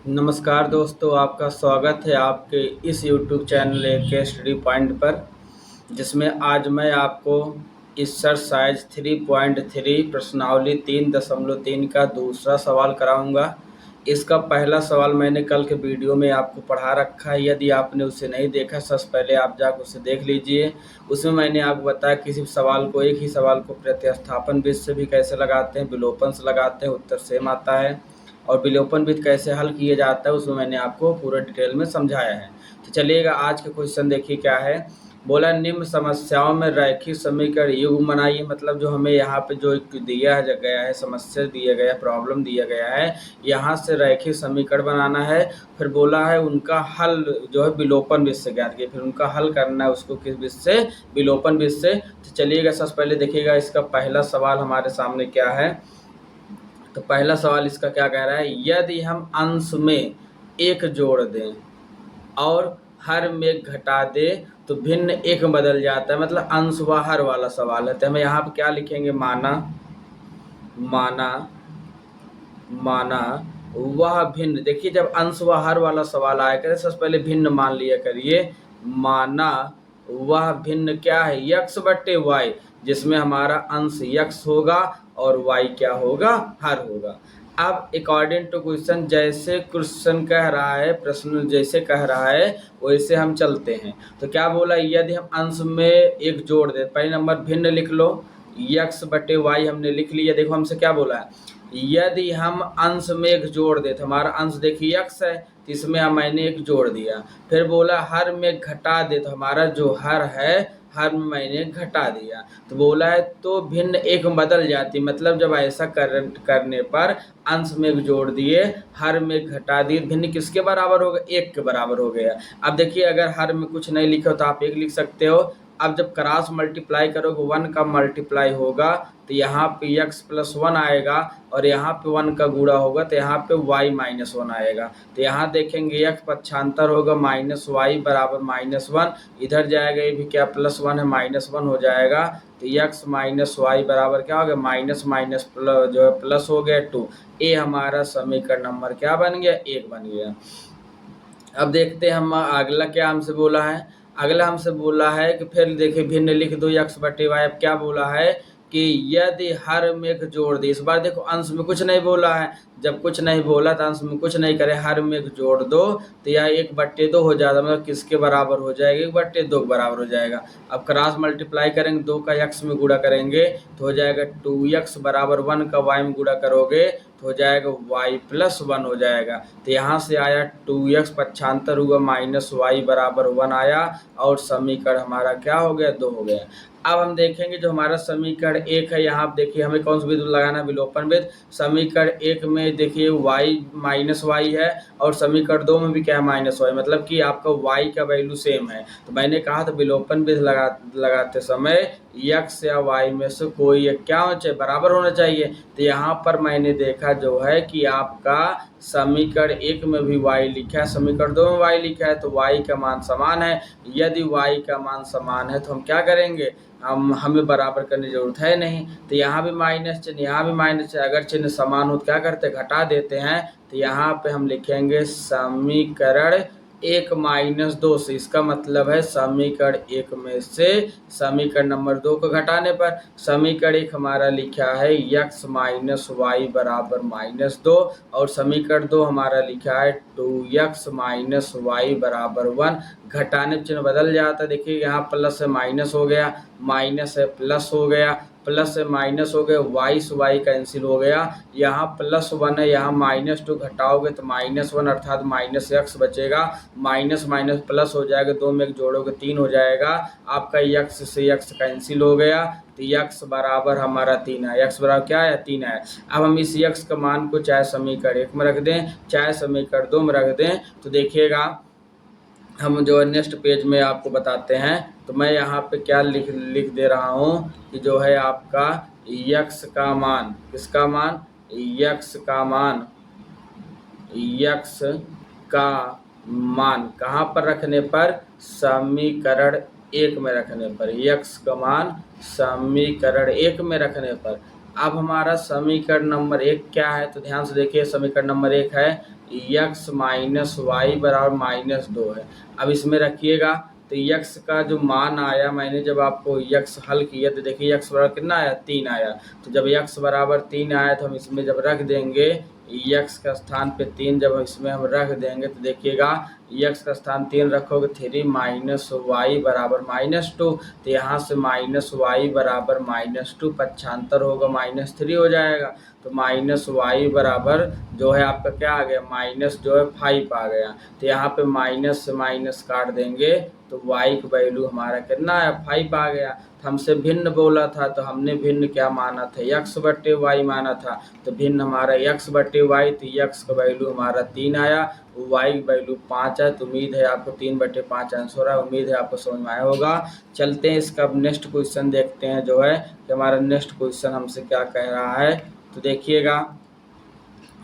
नमस्कार दोस्तों, आपका स्वागत है आपके इस यूट्यूब चैनल के स्टडी पॉइंट पर, जिसमें आज मैं आपको एक्सरसाइज 3.3 प्रश्नावली 3.3 का दूसरा सवाल कराऊंगा। इसका पहला सवाल मैंने कल के वीडियो में आपको पढ़ा रखा है। यदि आपने उसे नहीं देखा, सबसे पहले आप जाकर उसे देख लीजिए। उसमें मैंने आपको बताया किसी सवाल को, एक ही सवाल को प्रतिस्थापन विधि से भी कैसे लगाते हैं, विलोपन से लगाते हैं, उत्तर सेम आता है, और विलोपन विधि कैसे हल किया जाता है उसमें मैंने आपको पूरा डिटेल में समझाया है। तो चलिएगा, आज का क्वेश्चन देखिए क्या है। बोला निम्न समस्याओं में रैखिक समीकरण युग्म बनाइए। मतलब जो हमें यहाँ पे जो दिया गया है, समस्या दिया गया, प्रॉब्लम दिया गया है, यहाँ से रैखिक समीकरण बनाना है। फिर बोला है उनका हल जो है विलोपन विधि से ज्ञात किया, फिर उनका हल करना है उसको किस विधि से, विलोपन विधि से। तो चलिएगा, सबसे पहले देखिएगा इसका पहला सवाल हमारे सामने क्या है। तो पहला सवाल इसका क्या कह रहा है, यदि हम अंश में एक जोड़ दें और हर में घटा दें तो भिन्न एक में बदल जाता है। मतलब अंश व हर वाला सवाल है। तो हम यहाँ पे क्या लिखेंगे, माना माना माना वह भिन्न। देखिए, जब अंश व हर वाला सवाल आया करे, सबसे पहले भिन्न मान लिया करिए। माना वह भिन्न क्या है, यक्स बट्टे वाई, जिसमें हमारा अंश यक्स होगा और वाई क्या होगा, हर होगा। अब अकॉर्डिंग टू क्वेश्चन, जैसे क्वेश्चन कह रहा है, प्रश्न जैसे कह रहा है वैसे हम चलते हैं। तो क्या बोला, यदि हम अंश में एक जोड़ दे, पहले नंबर भिन्न लिख लो, यक्स बटे वाई हमने लिख लिया। देखो हमसे क्या बोला है, यदि हम अंश में एक जोड़ दे, तो हमारा अंश देखिए यक्स है, तो इसमें मैंने एक जोड़ दिया। फिर बोला हर में घटा दे, तो हमारा जो हर है, हर में मैंने घटा दिया। तो बोला है तो भिन्न एक में बदल जाती। मतलब जब ऐसा करने पर अंश में एक जोड़ दिए, हर में घटा दिए, भिन्न किसके बराबर हो गया, एक के बराबर हो गया। अब देखिए, अगर हर में कुछ नहीं लिखा तो आप एक लिख सकते हो। अब जब क्रॉस मल्टीप्लाई करोगे, 1 का मल्टीप्लाई होगा तो यहाँ पे x प्लस 1 आएगा, और यहाँ पे 1 का गुणा होगा तो यहाँ पे y माइनस 1 आएगा। तो यहाँ देखेंगे x पक्षांतर होगा माइनस वाई बराबर माइनस 1, इधर जाएगा, ये भी क्या प्लस 1 है, माइनस 1 हो जाएगा। तो x माइनस वाई बराबर क्या हो गया, माइनस माइनस प्लस जो है प्लस हो गया 2। ए हमारा समीकरण नंबर क्या बन गया, 1 बन गया। अब देखते हैं हम अगला क्या हमसे बोला है। अगला हमसे बोला है कि फिर देखिए भिन्न लिख दो यक्स बटे वाई। अब क्या बोला है कि यदि हर में एक जोड़ दे, इस बार देखो अंश में कुछ नहीं बोला है, जब कुछ नहीं बोला तो अंश में कुछ नहीं करे, हर में एक जोड़ दो तो यह 1/2 हो जाता, मतलब किसके बराबर हो जाएगा, 1/2 के बराबर हो जाएगा। अब क्रॉस मल्टीप्लाई करेंगे, 2 का x में गुणा करेंगे तो हो जाएगा 2x बराबर 1 का y में गुणा करोगे तो हो जाएगा y प्लस 1 हो जाएगा। तो यहाँ से आया 2x पक्षांतर हुआ माइनस वाई बराबर 1 आया, और समीकरण हमारा क्या हो गया, 2 हो गया। अब हम देखेंगे जो हमारा समीकरण 1 है, यहाँ देखिए हमें कौन सा विधि लगाना, विलोपन विधि। समीकरण 1 में देखिए y माइनस वाई है, और समीकरण 2 में भी क्या है, माइनस वाई, मतलब कि आपका y का वैल्यू सेम है। तो मैंने कहा था विलोपन विधि लगाते समय x या y में से कोई एक क्या होना चाहिए, बराबर होना चाहिए। तो यहाँ पर मैंने देखा जो है कि आपका समीकरण 1 में भी y लिखा है, समीकरण 2 में y लिखा है, तो y का मान समान है। यदि y का मान समान है तो हम क्या करेंगे, हमें बराबर करने की जरूरत है नहीं। तो यहाँ भी माइनस चिन्ह, यहाँ भी माइनस चिन्ह, अगर चिन्ह समान हो तो क्या करते, घटा देते हैं। तो यहाँ पे हम लिखेंगे समीकरण 1 माइनस 2 से, इसका मतलब है समीकरण 1 में से समीकरण नंबर 2 को घटाने पर समीकरण 1 हमारा लिखा है x माइनस वाई बराबर माइनस 2, और समीकरण 2 हमारा लिखा है 2x माइनस वाई बराबर 1। घटाने चिन्ह बदल जाता है, देखिए यहाँ प्लस से माइनस हो गया, माइनस है प्लस हो गया, प्लस से माइनस हो गया, वाई से वाई कैंसिल हो गया, यहाँ प्लस 1 है, यहाँ माइनस 2 घटाओगे तो माइनस 1 अर्थात माइनस x बचेगा, माइनस माइनस प्लस हो जाएगा, 2 में एक जोड़ोगे 3 हो जाएगा, आपका x से x कैंसिल हो गया। तो x बराबर हमारा 3 है, x बराबर क्या है, 3 है। अब हम इस x का मान को चाहे समीकरण 1 में रख दें चाहे समीकरण 2 में रख दें, तो देखिएगा हम जो है नेक्स्ट पेज में आपको बताते हैं। तो मैं यहाँ पे क्या लिख दे रहा हूँ कि जो है आपका x का मान, किसका मान, x का मान, x का मान कहाँ पर रखने पर, समीकरण 1 में रखने पर, x का मान समीकरण 1 में रखने पर। अब हमारा समीकरण नंबर 1 क्या है, तो ध्यान से देखिए, समीकरण नंबर 1 है यक्स माइनस वाई बराबर -2 है। अब इसमें रखिएगा तो यक्स का जो मान आया, मैंने जब आपको यक्स हल किया तो देखिए यक्स बराबर कितना आया, 3 आया। तो जब यक्स बराबर 3 आया तो हम इसमें जब रख देंगे यक्स का स्थान पे 3 जब इसमें हम रख देंगे तो देखिएगा यक्स का स्थान 3 रखोगे 3 माइनस वाई बराबर -2। तो यहाँ से माइनस वाई बराबर -2 पक्षांतर होगा -3 हो जाएगा। तो माइनस वाई बराबर जो है आपका क्या आ गया, माइनस जो है 5 आ गया। तो यहाँ पे माइनस से माइनस काट देंगे तो y का वैल्यू हमारा कितना है, 5 आ गया। तो हमसे भिन्न बोला था तो हमने भिन्न क्या माना था, x बटे y माना था। तो भिन्न हमारा x बटे y, तो x का वैल्यू हमारा 3 आया, y का वैल्यू 5 है। तो उम्मीद है आपको 3 बटे 5 आंसर है। उम्मीद है आपको समझ में आया होगा। चलते हैं इसका नेक्स्ट क्वेश्चन देखते हैं जो है कि हमारा नेक्स्ट क्वेश्चन हमसे क्या कह रहा है। तो देखिएगा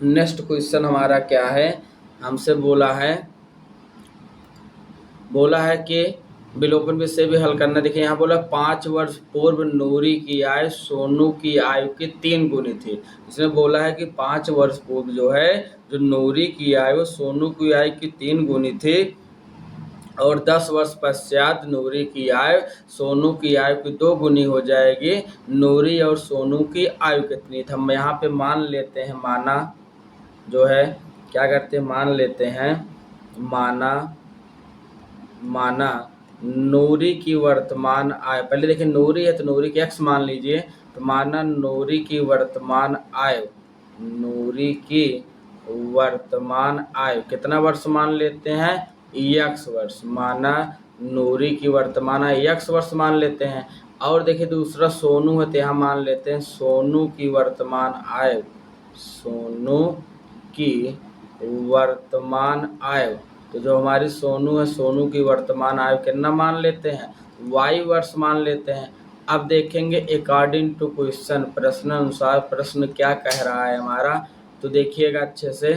नेक्स्ट क्वेश्चन हमारा क्या है, हमसे बोला है कि विलोपन विषय भी हल करना। देखिए यहाँ बोला 5 वर्ष पूर्व नूरी की आयु सोनू की आयु के 3 गुनी थी। इसमें बोला है कि 5 वर्ष पूर्व जो है जो नूरी की आयु सोनू की आयु की 3 गुनी थी और 10 वर्ष पश्चात नूरी की आयु सोनू की आयु की 2 गुनी हो जाएगी। नूरी और सोनू की आयु कितनी थी। हम यहाँ पे मान लेते हैं, माना जो है क्या करते हैं, मान लेते हैं माना नूरी की वर्तमान आयु, पहले देखिए नूरी है तो नूरी की x मान लीजिए। तो माना नूरी की वर्तमान आयु कितना वर्ष मान लेते हैं, x वर्ष। माना नूरी की वर्तमान आयु x वर्ष मान लेते हैं। और देखिए दूसरा सोनू है तो यहाँ मान लेते हैं सोनू की वर्तमान आयु। तो जो हमारी सोनू है, सोनू की वर्तमान आयु कितना मान लेते हैं, y वर्ष मान लेते हैं। अब देखेंगे अकॉर्डिंग टू क्वेश्चन, प्रश्न अनुसार प्रश्न क्या कह रहा है हमारा। तो देखिएगा अच्छे से।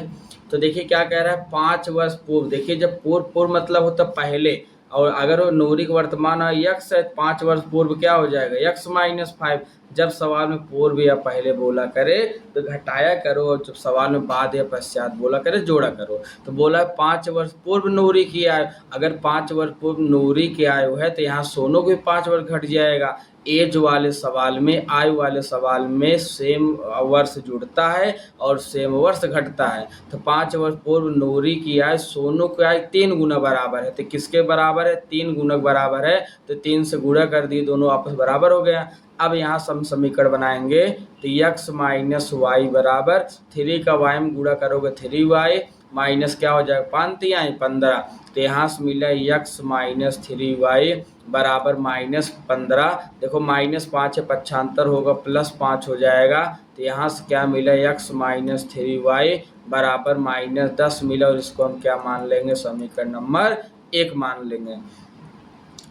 तो देखिए क्या कह रहा है, 5 वर्ष पूर्व। देखिए जब पूर्व मतलब होता पहले, और अगर वो नूरी का वर्तमान यक्स है 5 वर्ष पूर्व क्या हो जाएगा, यक्स -5। जब सवाल में पूर्व या पहले बोला करे तो घटाया करो, और जब सवाल में बाद या पश्चात बोला करे जोड़ा करो। तो बोला 5 वर्ष पूर्व नूरी की आयु, अगर 5 वर्ष पूर्व नूरी की आयु है तो यहाँ सोनू को भी 5 वर्ष घट जाएगा। एज वाले सवाल में, आयु वाले सवाल में सेम वर्ष जुड़ता है और सेम वर्ष घटता है। तो 5 वर्ष पूर्व नूरी की आयु सोनू की आयु 3 गुना बराबर है। तो किसके बराबर है, 3 गुणक बराबर है। तो 3 से गुणा कर दिए, दोनों आपस बराबर हो गया। अब यहाँ हम समीकरण बनाएंगे तो x माइनस वाई बराबर 3 का y में गुणा करोगे 3y माइनस क्या हो जाएगा, 5 15। तो यहाँ से मिला x माइनस 3y बराबर -15। देखो -5 है, पक्षांतर होगा +5 हो जाएगा। तो यहाँ से क्या मिला, x माइनस 3y बराबर -10 मिला। और इसको हम क्या मान लेंगे, समीकरण नंबर 1 मान लेंगे।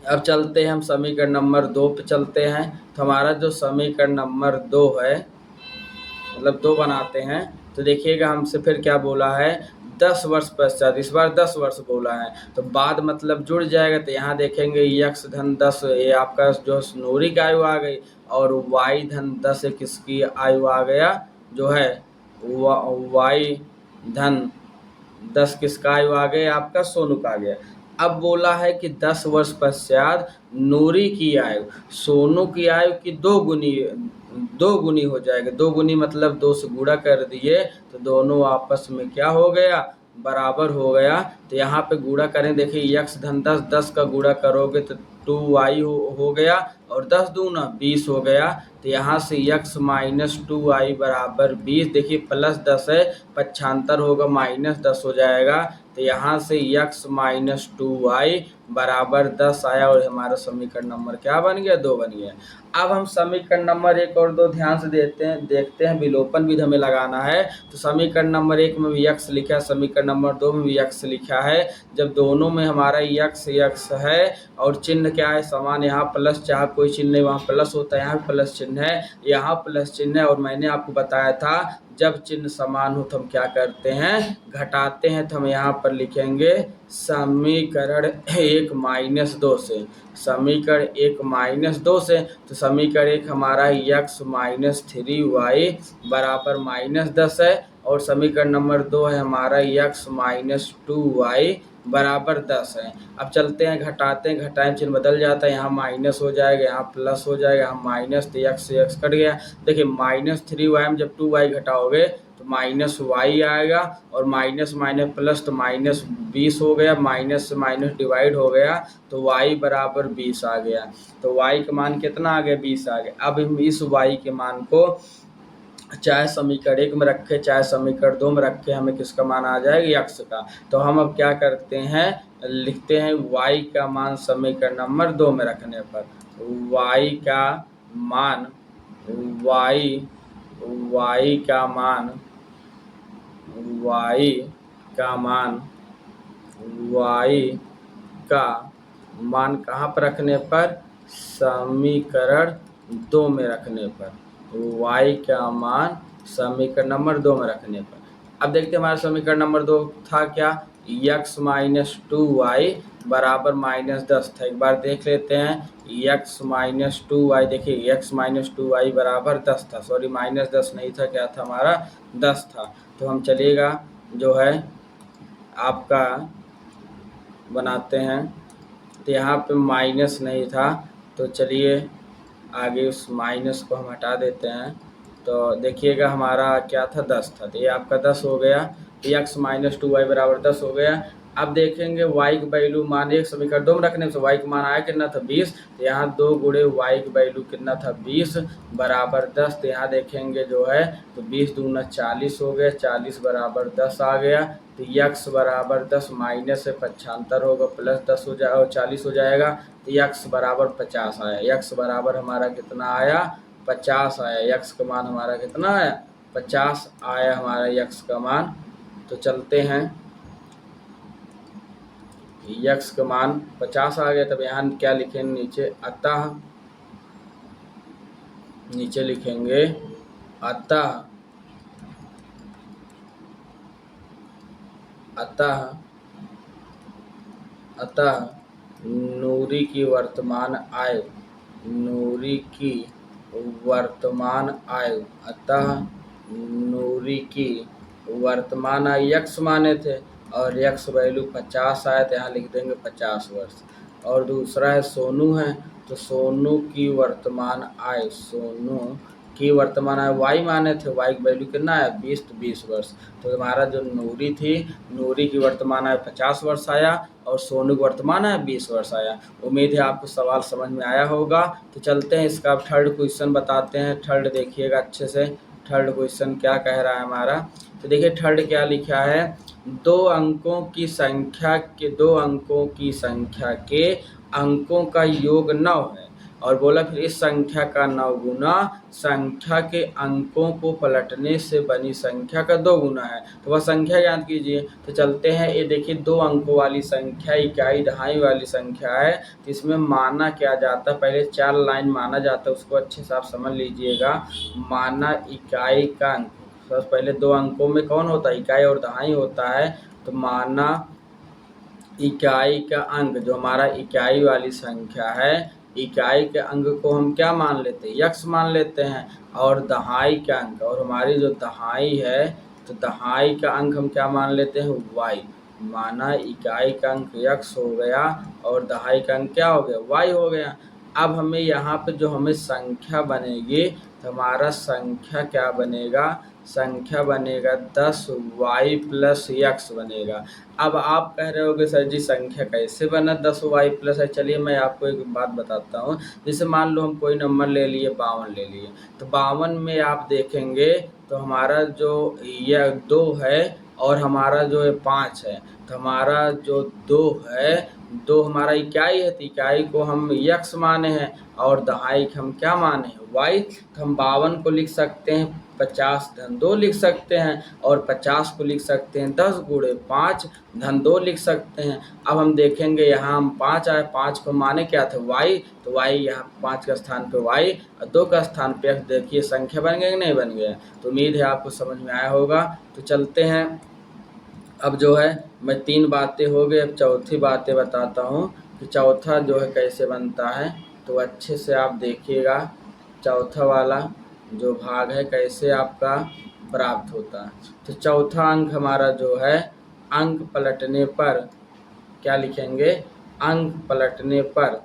अब चलते हैं हम समीकरण नंबर 2 पे चलते हैं। तो हमारा जो समीकरण नंबर 2 है, मतलब 2 बनाते हैं। तो देखिएगा हमसे फिर क्या बोला है, 10 वर्ष पश्चात, इस बार 10 वर्ष बोला है। तो बाद मतलब जुड़ जाएगा। तो यहाँ देखेंगे x धन 10, ये आपका जो नूरी की आयु आ गई, और y धन 10 किसकी आयु आ गया, जो है y धन 10 किसका आयु आ गया, आपका सोनू का आ गया। अब बोला है कि 10 वर्ष पश्चात नूरी की आयु सोनू की आयु की 2 गुनी हो जाएगा। 2 गुनी मतलब 2 से गुणा कर दिए तो दोनों आपस में क्या हो गया, बराबर हो गया। तो यहाँ पे गुणा करें, देखिए x धन 10, 10 का गुणा करोगे तो 2y हो गया, और 10 दूना 20 हो गया। तो यहाँ से x माइनस 2y बराबर 20। देखिए +10 है, पक्षांतर होगा -10 हो जाएगा। तो यहाँ से x माइनस 2y बराबर 10 आया, और हमारा समीकरण नंबर क्या बन गया, 2 बन गया। अब हम समीकरण नंबर 1 और 2 ध्यान से देखते हैं। विलोपन विधि हमें लगाना है। तो समीकरण नंबर 1 में भी x लिखा है, समीकरण नंबर 2 में भी x लिखा है। जब दोनों में हमारा x है और चिन्ह क्या है, समान, यहाँ प्लस, चाहे कोई चिन्ह नहीं वहाँ प्लस होता है, यहाँ भी प्लस चिन्ह है, यहाँ प्लस चिन्ह है। और मैंने आपको बताया था जब चिन्ह समान हो तो हम क्या करते हैं, घटाते हैं। तो हम यहाँ पर लिखेंगे समीकरण 1 -2 से, समीकरण 1 -2 से। तो समीकरण 1 हमारा x माइनस 3y बराबर -10 है। और समीकरण नंबर 2 है हमारा x माइनस 2y बराबर 10 है। अब चलते हैं, घटाते हैं, घटाएं चिन्ह बदल जाता है, यहाँ माइनस हो जाएगा, यहाँ प्लस हो जाएगा, यहाँ माइनस, तो x से x कट गया। देखिए -3y में जब 2y घटाओगे तो -y आएगा, और माइनस माइनस प्लस तो -20 हो गया, माइनस से माइनस डिवाइड हो गया तो y बराबर 20 आ गया। तो y का मान कितना आ गया, 20 आ गया। अब हम इस y के मान को चाहे समीकरण 1 में रखे चाहे समीकरण 2 में रखे, हमें किसका मान आ जाएगा, x का। तो हम अब क्या करते हैं, लिखते हैं y का मान समीकरण नंबर 2 में रखने पर y का मान y का मान y का मान y का मान कहाँ पर रखने पर, समीकरण 2 में रखने पर, y का मान समीकरण नंबर 2 में रखने पर। अब देखते हैं हमारा समीकरण नंबर 2 था क्या, x माइनस 2y बराबर -10 था। एक बार देख लेते हैं, x माइनस 2y, देखिए x माइनस 2y बराबर 10 था, सॉरी -10 नहीं था, क्या था हमारा 10 था। तो हम चलिएगा जो है आपका बनाते हैं, तो यहाँ पे माइनस नहीं था, तो चलिए आगे उस माइनस को हम हटा देते हैं। तो देखिएगा हमारा क्या था, 10 था, तो ये आपका 10 हो गया, तो x माइनस 2y बराबर 10 हो गया। अब देखेंगे y की वैल्यू मान एक समीकरण 2 में रखने से y का मान आया कितना था, 20, तो यहाँ 2 गुणे y की वैल्यू कितना था, 20 बराबर 10। तो यहाँ देखेंगे जो है तो 20 दूना 40 हो गया, 40 बराबर 10 आ गया। तो x बराबर 10 माइनस से 75 होगा, प्लस 10 हो जाएगा और 40 हो जाएगा, तो x बराबर 50 आया। x बराबर हमारा कितना आया, 50 आया। x का मान हमारा कितना आया, 50 आया हमारा x का मान। तो चलते हैं, x का मान 50 आ गया, तब यहाँ क्या लिखेंगे नीचे, अतः, नीचे लिखेंगे अतः नूरी की वर्तमान आयु, नूरी की वर्तमान आयु, अतः नूरी की वर्तमान आयु x माने थे और x वैल्यू 50 आया, तो यहाँ लिख देंगे 50 वर्ष। और दूसरा है सोनू है, तो सोनू की वर्तमान आयु, सोनू की वर्तमान आयु y माने थे, y की वैल्यू कितना है, 20, तो 20 वर्ष। तो हमारा जो नूरी थी, नूरी की वर्तमान आयु 50 वर्ष आया और सोनू की वर्तमान आयु 20 वर्ष आया। उम्मीद है आपको सवाल समझ में आया होगा। तो चलते हैं इसका थर्ड क्वेश्चन बताते हैं। थर्ड देखिएगा अच्छे से, थर्ड क्वेश्चन क्या कह रहा है हमारा। तो देखिए थर्ड क्या लिखा है, दो अंकों की संख्या के अंकों का योग 9 है, और बोला फिर इस संख्या का 9 गुना संख्या के अंकों को पलटने से बनी संख्या का 2 गुना है। तो वह संख्या याद कीजिए। तो चलते हैं, ये देखिए 2 अंकों वाली संख्या, इकाई दहाई वाली संख्या है, तो इसमें माना क्या जाता है, पहले 4 लाइन माना जाता है, उसको अच्छे से आप समझ लीजिएगा। माना इकाई का अंक, सबसे पहले 2 अंकों में कौन होता है, इकाई और दहाई होता है। तो माना इकाई का अंक, जो हमारा इकाई वाली संख्या है, इकाई के अंक को हम क्या मान लेते हैं, x मान लेते हैं, और दहाई का अंक, और हमारी जो दहाई है, तो दहाई का अंक हम क्या मान लेते हैं, y। माना इकाई का अंक x हो गया और दहाई का अंक क्या हो गया, y हो गया। अब हमें यहाँ पे जो हमें संख्या बनेगी, तो हमारा संख्या क्या बनेगा, संख्या बनेगा 10y प्लस x बनेगा। अब आप कह रहे होगे सर जी संख्या कैसे बना 10y प्लस है। चलिए मैं आपको एक बात बताता हूँ। जैसे मान लो हम कोई नंबर ले लिए 52 ले लिए, तो 52 में आप देखेंगे तो हमारा जो यह 2 है और हमारा जो है 5 है, तो हमारा जो 2 है, 2 हमारा इकाई है, तो इकाई को हम x माने हैं और दहाई हम क्या माने हैं, y। तो हम 52 को लिख सकते हैं 50 धन 2 लिख सकते हैं, और 50 को लिख सकते हैं 10 गुणे 5 धन 2 लिख सकते हैं। अब हम देखेंगे यहाँ हम 5 आए, 5 को माने क्या थे, y, तो y यहाँ 5 के स्थान पे y और 2 का स्थान पे x। देखिए संख्या बन गए कि नहीं बन गए। तो उम्मीद है आपको समझ में आया होगा। तो चलते हैं, अब जो है मैं 3 बातें हो गई, अब चौथी बातें बताता हूँ कि चौथा जो है कैसे बनता है। तो अच्छे से आप देखिएगा, चौथा वाला जो भाग है कैसे आपका प्राप्त होता है। तो चौथा अंक हमारा जो है अंक पलटने पर क्या लिखेंगे, अंक पलटने पर,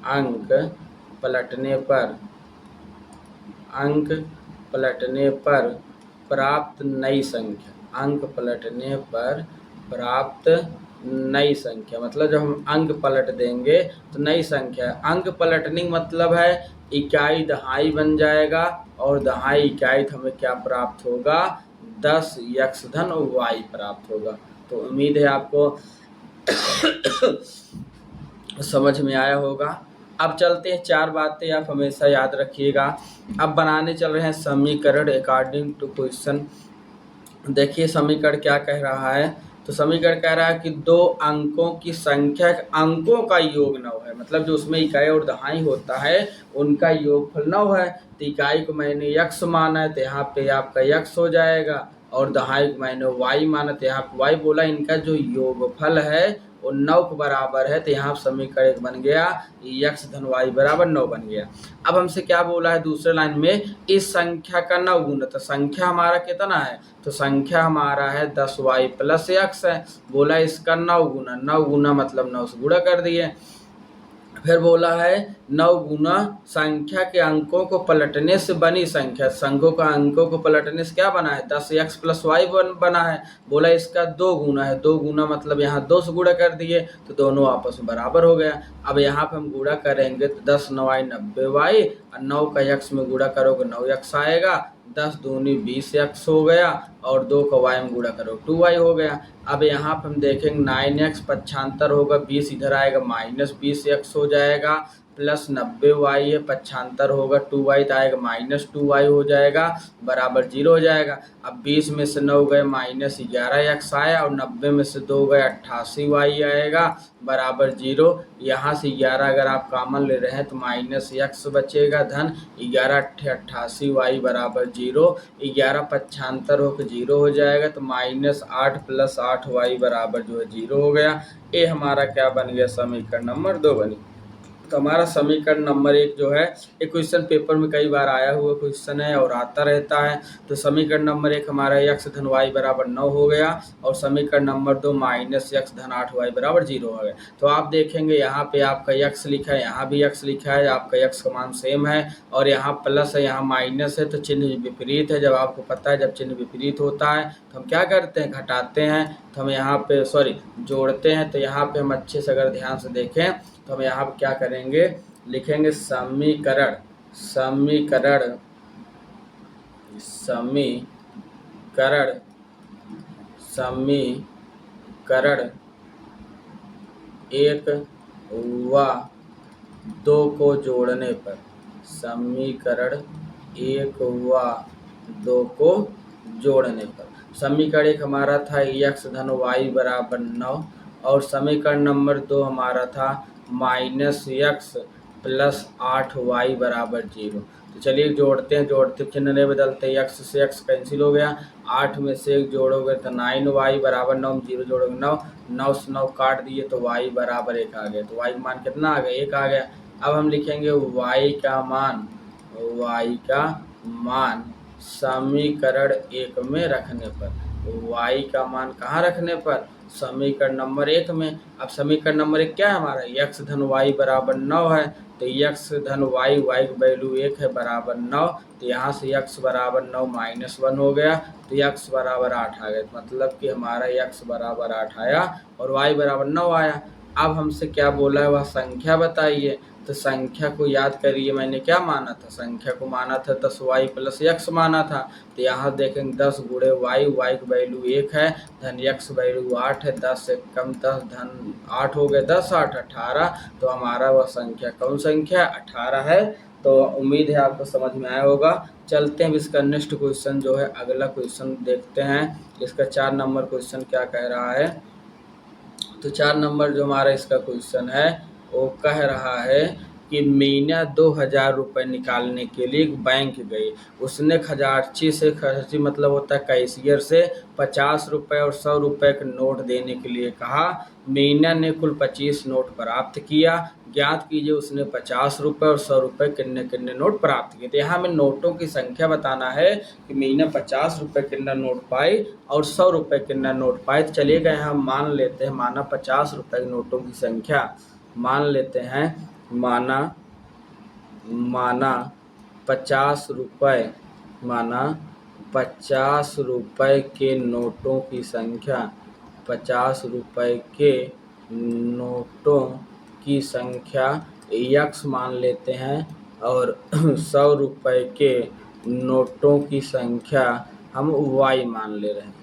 अंक पलटने पर, अंक पलटने पर प्राप्त नई संख्या, अंक पलटने पर प्राप्त नई संख्या, मतलब जब हम अंक पलट देंगे तो नई संख्या। अंक पलटने का मतलब है इकाई दहाई बन जाएगा और दहाई इकाई हमें क्या प्राप्त होगा, 10 यक्स धन वाई प्राप्त होगा। तो उम्मीद है आपको समझ में आया होगा। अब चलते हैं, 4 बातें आप हमेशा याद रखिएगा। अब बनाने चल रहे हैं समीकरण अकॉर्डिंग टू क्वेश्चन। देखिए समीकरण क्या कह रहा है, तो समीकरण कह रहा है कि 2 अंकों की संख्या अंकों का योग 9 है, मतलब जो उसमें इकाई और दहाई होता है उनका योगफल 9 है। तो इकाई को मैंने यक्स माना है तो यहाँ पे आपका यक्स हो जाएगा, और दहाई को मैंने वाई माना तो यहाँ पे वाई बोला। इनका जो योगफल है वो 9 के बराबर है, तो यहाँ समीकरण एक बन गया, यक्स धन वाई बराबर 9 बन गया। अब हमसे क्या बोला है दूसरे लाइन में, इस संख्या का 9 गुना, तो संख्या हमारा कितना है, तो संख्या हमारा है 10y प्लस एक्स है। बोला इसका 9 गुना, 9 गुना मतलब 9 से गुणा कर दिए। फिर बोला है 9 गुना संख्या के अंकों को पलटने से बनी संख्या, संख्यों का अंकों को पलटने से क्या बना है, 10x प्लस वाई बना है। बोला इसका 2 गुना है, 2 गुना मतलब यहाँ 2 से गुणा कर दिए तो दोनों आपस में बराबर हो गया। अब यहाँ पे हम गुणा करेंगे तो 10 9 90y, और 9 का x में गुणा करोगे 9x आएगा, 10 दूनी 20x हो गया, और 2 का y में गुणा करो 2y हो गया। अब यहाँ पर हम देखेंगे 9x पक्षांतर होगा, 20 इधर आएगा माइनस 20x हो जाएगा, प्लस 90y है, पक्षांतर होगा 2y तो आएगा माइनस 2y हो जाएगा, बराबर 0 हो जाएगा। अब 20 में से 9 गए माइनस 11x आया, और 90 में से 2 गए 88y आएगा, बराबर 0। यहाँ से 11 अगर आप कॉमन ले रहे हैं तो माइनस x बचेगा धन 11 88y बराबर 0। 11 पक्षांतर होकर 0 हो जाएगा, तो माइनस 8 प्लस 8y बराबर जो है 0 हो गया। ये हमारा क्या बन गया, समीकरण नंबर 2 बनी। तो हमारा समीकरण नंबर 1 जो है, एक क्वेश्चन पेपर में कई बार आया हुआ क्वेश्चन है और आता रहता है। तो समीकरण नंबर 1 हमारा यक्स धन वाई बराबर 9 हो गया, और समीकरण नंबर 2 माइनस यक्स धन 8y बराबर 0 हो गया। तो आप देखेंगे यहाँ पे आपका यक्स लिखा है, यहाँ भी यक्स लिखा है, आपका यक्स का मान सेम है, और यहाँ प्लस है, यहाँ माइनस है, तो चिन्ह विपरीत है। जब आपको पता है जब चिन्ह विपरीत होता है तो हम क्या करते हैं, घटाते हैं। तो हम यहाँ पे जोड़ते हैं। तो यहाँ पे हम अच्छे से अगर ध्यान से देखें तो हम यहाँ पर क्या करेंगे, लिखेंगे समीकरण, समीकरण, समीकरण, समीकरण 1 व 2 को जोड़ने पर, समीकरण 1 व 2 को जोड़ने पर। समीकरण 1 हमारा था यक्स धन वाई बराबर 9, और समीकरण नंबर 2 हमारा था माइनस यक्स प्लस 8y बराबर 0। तो चलिए जोड़ते हैं, जोड़ते चिन्ह नहीं बदलते, यक्स से x कैंसिल हो गया, 8 में से 1 जोड़ोगे तो 9y बराबर 9, 0 जोड़ोगे 9, 9 से 9 काट दिए तो y बराबर 1 आ गया। तो y का मान कितना आ गया, 1 आ गया। अब हम लिखेंगे y का मान, y का मान समीकरण 1 में रखने पर, y का मान कहाँ रखने पर, समीकरण नंबर 1 में। अब समीकरण नंबर 1 क्या है हमारा, यक्स धन वाई बराबर 9 है, तो यक्स धन वाई, वाई की वैल्यू 1 है बराबर 9, तो यहाँ से यक्स बराबर 9 माइनस 1 हो गया, तो यक्स बराबर 8 आ गया। मतलब कि हमारा यक्स बराबर 8 आया और वाई बराबर 9 आया। अब हमसे क्या बोला है, वह संख्या बताइए। तो संख्या को याद करिए, मैंने क्या माना था, संख्या को माना था 10y प्लस x माना था। तो यहाँ देखेंगे 10 गुणे y, y की वैल्यू 1 है, धन x वैल्यू 8 है, 10 से कम 10 धन 8 हो गए, 10 8 18। तो हमारा वह संख्या कौन संख्या 18 है। तो उम्मीद है आपको समझ में आया होगा। चलते हैं इसका नेक्स्ट क्वेश्चन जो है, अगला क्वेश्चन देखते हैं। इसका 4 नंबर क्वेश्चन क्या कह रहा है। तो 4 नंबर जो हमारा इसका क्वेश्चन है वो कह रहा है कि मीना 2000 रुपये निकालने के लिए बैंक गई। उसने खजांची से, खजांची मतलब होता है कैशियर से, 50 रुपये और 100 रुपये के नोट देने के लिए कहा। मीना ने कुल 25 नोट प्राप्त किया। ज्ञात कीजिए उसने 50 रुपये और 100 रुपये कितने कितने नोट प्राप्त किए। तो यहाँ हमें नोटों की संख्या बताना है कि मीना 50 रुपये कितना नोट पाई और 100 रुपये कितना नोट पाए। तो चलिएगा यहाँ मान लेते हैं, माना 50 रुपये के नोटों की संख्या मान लेते हैं, माना 50 रुपये, माना 50 रुपये के नोटों की संख्या, 50 रुपये के नोटों की संख्या x मान लेते हैं और 100 रुपये के नोटों की संख्या हम y मान ले रहे हैं।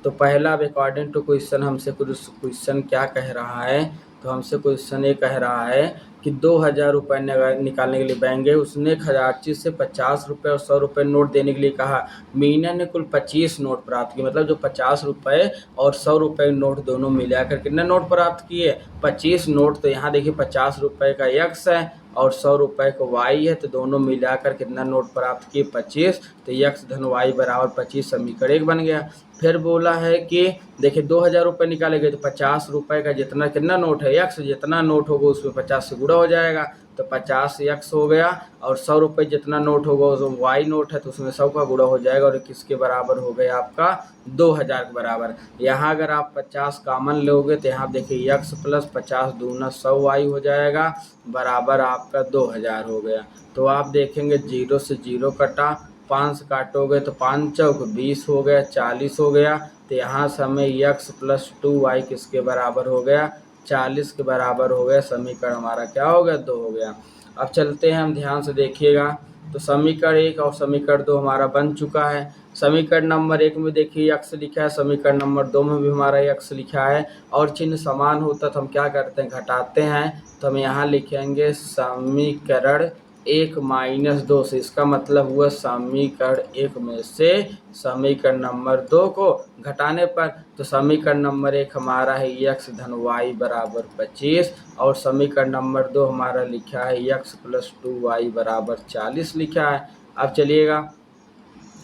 तो पहला, अब अकॉर्डिंग टू क्वेश्चन हमसे कुछ क्वेश्चन क्या कह रहा है, तो हमसे क्वेश्चन ये कह रहा है कि 2000 रुपये निकालने के लिए बैंक गए। उसने खजांची से 50 रुपये और 100 रुपये नोट देने के लिए कहा। मीना ने कुल 25 नोट प्राप्त किए, मतलब जो 50 रुपये और 100 रुपये नोट दोनों मिलाकर कितने नोट प्राप्त किए, 25 नोट। तो यहाँ देखिए 50 रुपये का x है और 100 रुपये का y है, तो दोनों मिलाकर कितना नोट प्राप्त किए, 25। तो x धन y बराबर 25 समीकरण 1 बन गया। फिर बोला है कि देखिए 2000 रुपये निकाले गए, तो 50 रुपये का जितना कितना नोट है x, जितना नोट होगा उसमें 50 से गुणा हो जाएगा, तो 50x हो गया। और 100 रुपये जितना नोट होगा उसमें y नोट है तो उसमें 100 का गुणा हो जाएगा और किसके बराबर हो गया आपका 2000 के बराबर। यहाँ अगर आप 50 कामन लोगे तो यहाँ देखिए x प्लस 50 दूना 100y हो जाएगा, बराबर आपका 2000 हो गया। तो आप देखेंगे 0 से 0 कटा, 5 से काटोगे तो 5 चौक 20 हो गया, 40 हो गया। तो यहाँ से हमें x प्लस 2y किसके बराबर हो गया, 40 के बराबर हो गया। समीकरण हमारा क्या हो गया, 2 हो गया। अब चलते हैं हम, ध्यान से देखिएगा। तो समीकरण 1 और समीकरण 2 हमारा बन चुका है। समीकरण नंबर 1 में देखिए x लिखा है, समीकरण नंबर 2 में भी हमारा x लिखा है। और चिन्ह समान होता तो हम क्या करते हैं, घटाते हैं। तो हम यहाँ लिखेंगे समीकरण 1 माइनस 2 से, इसका मतलब हुआ समीकरण 1 में से समीकरण नंबर 2 को घटाने पर। तो समीकरण नंबर 1 हमारा है x धन y बराबर 25 और समीकरण नंबर 2 हमारा लिखा है x प्लस 2y बराबर 40 लिखा है। अब चलिएगा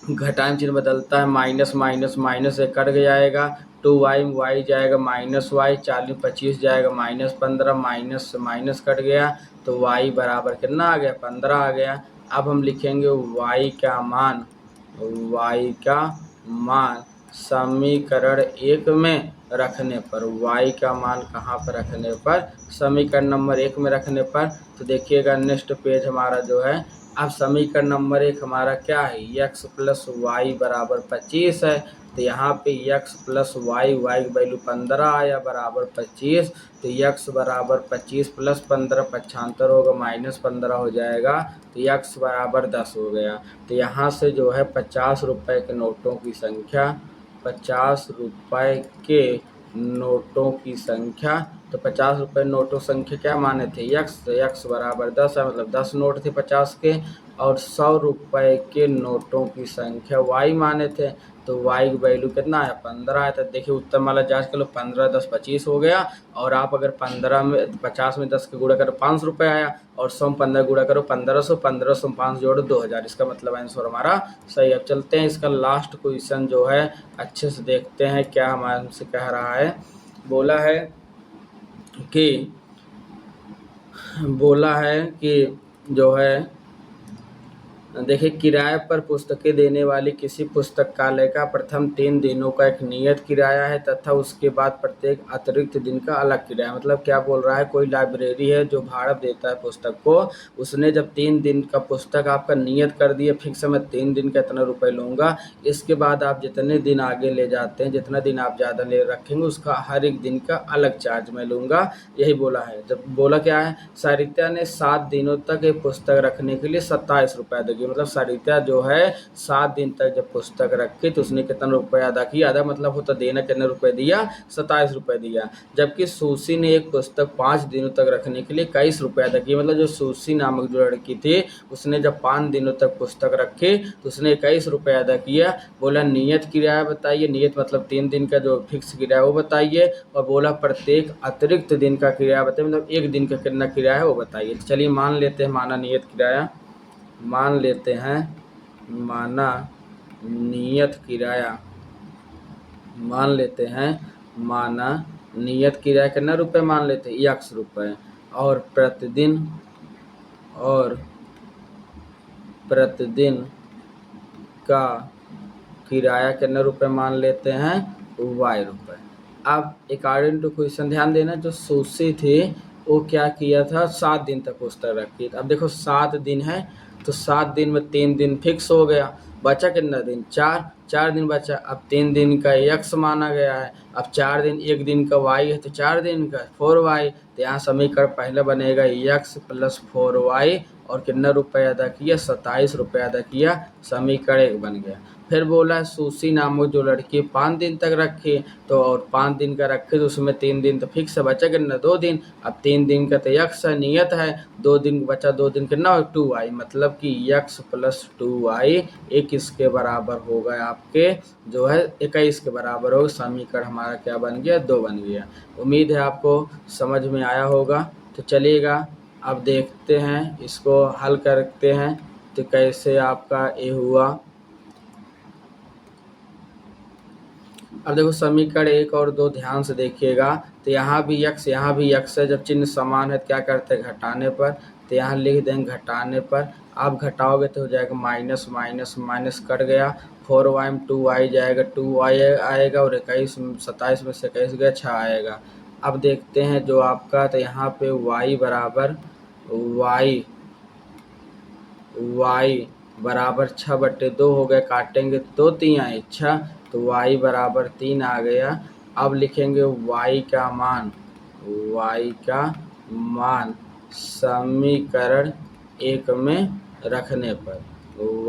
घटाएं, चिन्ह बदलता है, माइनस माइनस माइनस एक कट जाएगा, 2y y जाएगा माइनस y, 40 25 जाएगा माइनस 15, माइनस से माइनस कट गया तो y बराबर कितना आ गया, 15 आ गया। अब हम लिखेंगे y का मान समीकरण 1 में रखने पर, y का मान कहाँ पर रखने पर, समीकरण नंबर 1 में रखने पर। तो देखिएगा नेक्स्ट पेज हमारा जो है, अब समीकरण नंबर 1 हमारा क्या है, x प्लस वाई बराबर 25 है। तो यहाँ पे x प्लस वाई, वाई की वैल्यू 15 आया बराबर 25। तो x बराबर 25 प्लस 15 पक्षांतर होगा माइनस 15 हो जाएगा, तो x बराबर 10 हो गया। तो यहाँ से जो है 50 रुपये के नोटों की संख्या, 50 रुपये के नोटों की संख्या, तो 50 रुपये नोटों संख्या क्या माने थे, x बराबर 10 है, मतलब 10 नोट थे 50 के। और 100 रुपये के नोटों की संख्या y माने थे, तो y की वैल्यू कितना है, 15 है। तो देखिए उत्तर वाला जांच कर लो, 15 10 25 हो गया। और आप अगर 15 में 50 में 10 के गुणा करो 5 रुपये आया, और 100 में 15 गुणा करो 1500, 1500 में 5 जोड़ो 2000, इसका मतलब आंसर हमारा सही। अब चलते हैं इसका लास्ट क्वेश्चन जो है अच्छे से देखते हैं क्या हमारे हमसे कह रहा है। बोला है कि जो है देखिए, किराए पर पुस्तकें देने वाली किसी पुस्तकालय का प्रथम 3 दिनों का एक नियत किराया है तथा उसके बाद प्रत्येक अतिरिक्त दिन का अलग किराया। मतलब क्या बोल रहा है, कोई लाइब्रेरी है जो भाड़ा देता है पुस्तक को, उसने जब 3 दिन का पुस्तक आपका नियत कर दिया फिक्स है, मैं 3 दिन का इतना रुपये लूँगा, इसके बाद आप जितने दिन आगे ले जाते हैं, जितना दिन आप ज़्यादा ले रखेंगे उसका हर एक दिन का अलग चार्ज मैं लूँगा, यही बोला है। जब बोला क्या है, सारित्या ने 7 दिनों तक एक पुस्तक रखने के लिए 27 रुपये देगी, रखी, मतलब सरिता जो है 7 दिन तक जब पुस्तक रखी तो उसने कितना रुपया अदा किया, अदा मतलब होता देना, कितने रुपये दिया, 27 रुपये दिया। जबकि सुशी ने एक पुस्तक 5 दिनों तक रखने के लिए 21 रुपये अदा किए, मतलब जो सुशी नामक जो लड़की थी उसने जब 5 दिनों तक पुस्तक रखी तो उसने 21 रुपये अदा किया। बोला नियत किराया बताइए, नियत मतलब 3 दिन का जो फिक्स किराया वो बताइए, और बोला प्रत्येक अतिरिक्त दिन का किराया बताइए, मतलब एक दिन का कितना किराया है वो बताइए। चलिए मान लेते हैं, माना नियत किराया, मान लेते हैं, माना नियत किराया, मान लेते हैं, माना नियत किराया कितना रुपये मान लेते हैं, 1 रुपये, और प्रतिदिन का किराया कितने रुपये मान लेते हैं, y रुपये। अब अकॉर्डिंग टू क्वेश्चन ध्यान देना, जो सुशी थी वो क्या किया था, 7 दिन तक पुस्तक रखी। अब देखो 7 दिन है तो 7 दिन में 3 दिन फिक्स हो गया, बचा कितना दिन, 4 दिन बचा। अब 3 दिन का x माना गया है, अब 4 दिन, एक दिन का y है तो 4 दिन का 4y, तो यहाँ समीकरण पहले बनेगा x + 4y, और कितना रुपये अदा किया, 27 रुपये अदा किया, समीकरण 1 बन गया। फिर बोला सुशी नामक जो लड़की 5 दिन तक रखी, तो और 5 दिन का रखे तो उसमें 3 दिन तो फिक्स है, बचा कितना, 2 दिन। अब 3 दिन का तो x है, नियत है, 2 दिन बचा, 2 दिन कितना हो, 2y, मतलब कि x + 2y एक इसके बराबर होगा, आपके जो है 21 के बराबर होगा। समीकरण हमारा क्या बन गया, 2 बन गया। उम्मीद है आपको समझ में आया होगा। तो चलिएगा अब देखते हैं, इसको हल करते हैं तो कैसे आपका ये हुआ। अब देखो समीकरण 1 और 2 ध्यान से देखिएगा, तो यहाँ भी x यहाँ भी x है, जब चिन्ह समान है तो क्या करते हैं, घटाने पर, तो यहाँ लिख देंगे घटाने पर। आप घटाओगे तो हो जाएगा माइनस माइनस माइनस कट गया, 4y में 2y जाएगा, 2y आएगा, और 27 में से 21 गया, 6 आएगा। अब देखते हैं जो आपका, तो यहाँ पे y बराबर 6/2 हो गया, काटेंगे तो 3 आए 6, तो y बराबर 3 आ गया। अब लिखेंगे y का मान समीकरण 1 में रखने पर,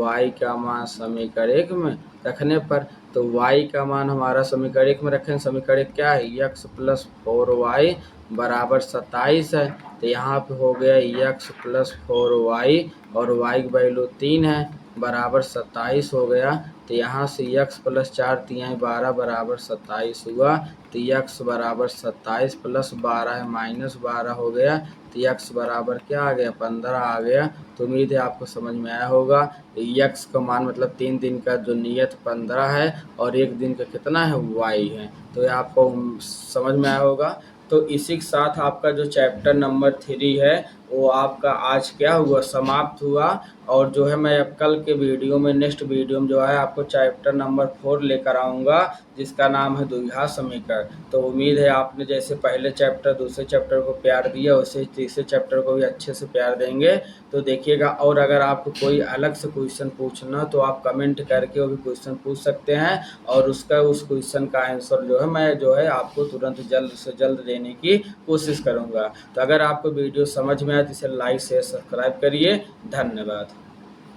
y का मान समीकरण 1 में रखने पर, तो y का मान हमारा समीकरण 1 में रखें, समीकरण 1 क्या है, x + 4y बराबर 27 है, तो यहाँ पे हो गया x + 4y, और y की वैल्यू 3 है, बराबर 27 हो गया। तो यहाँ से x + 4 3 12 बराबर 27 हुआ, तो x बराबर 27 + 12 है, -12 हो गया, तो x बराबर क्या आ गया, 15 आ गया। तो उम्मीद है आपको समझ में आया होगा। x का मान मतलब 3 दिन का जो नियत 15 है, और 1 दिन का कितना है, y है। तो ये आपको समझ में आया होगा। तो इसी के साथ आपका जो चैप्टर नंबर 3 है वो आपका आज क्या हुआ, समाप्त हुआ। और जो है मैं अब कल के वीडियो में, नेक्स्ट वीडियो में जो है आपको चैप्टर नंबर 4 लेकर आऊँगा, जिसका नाम है द्विघात समीकरण। तो उम्मीद है आपने जैसे पहले चैप्टर, दूसरे चैप्टर को प्यार दिया, वैसे तीसरे चैप्टर को भी अच्छे से प्यार देंगे। तो देखिएगा, और अगर आपको कोई अलग से क्वेश्चन पूछना तो आप कमेंट करके वो भी क्वेश्चन पूछ सकते हैं, और उस क्वेश्चन का आंसर जो है मैं जो है आपको तुरंत जल्द से जल्द देने की कोशिश करूँगा। तो अगर आपको वीडियो समझ में आए तो इसे लाइक शेयर सब्सक्राइब करिए। धन्यवाद।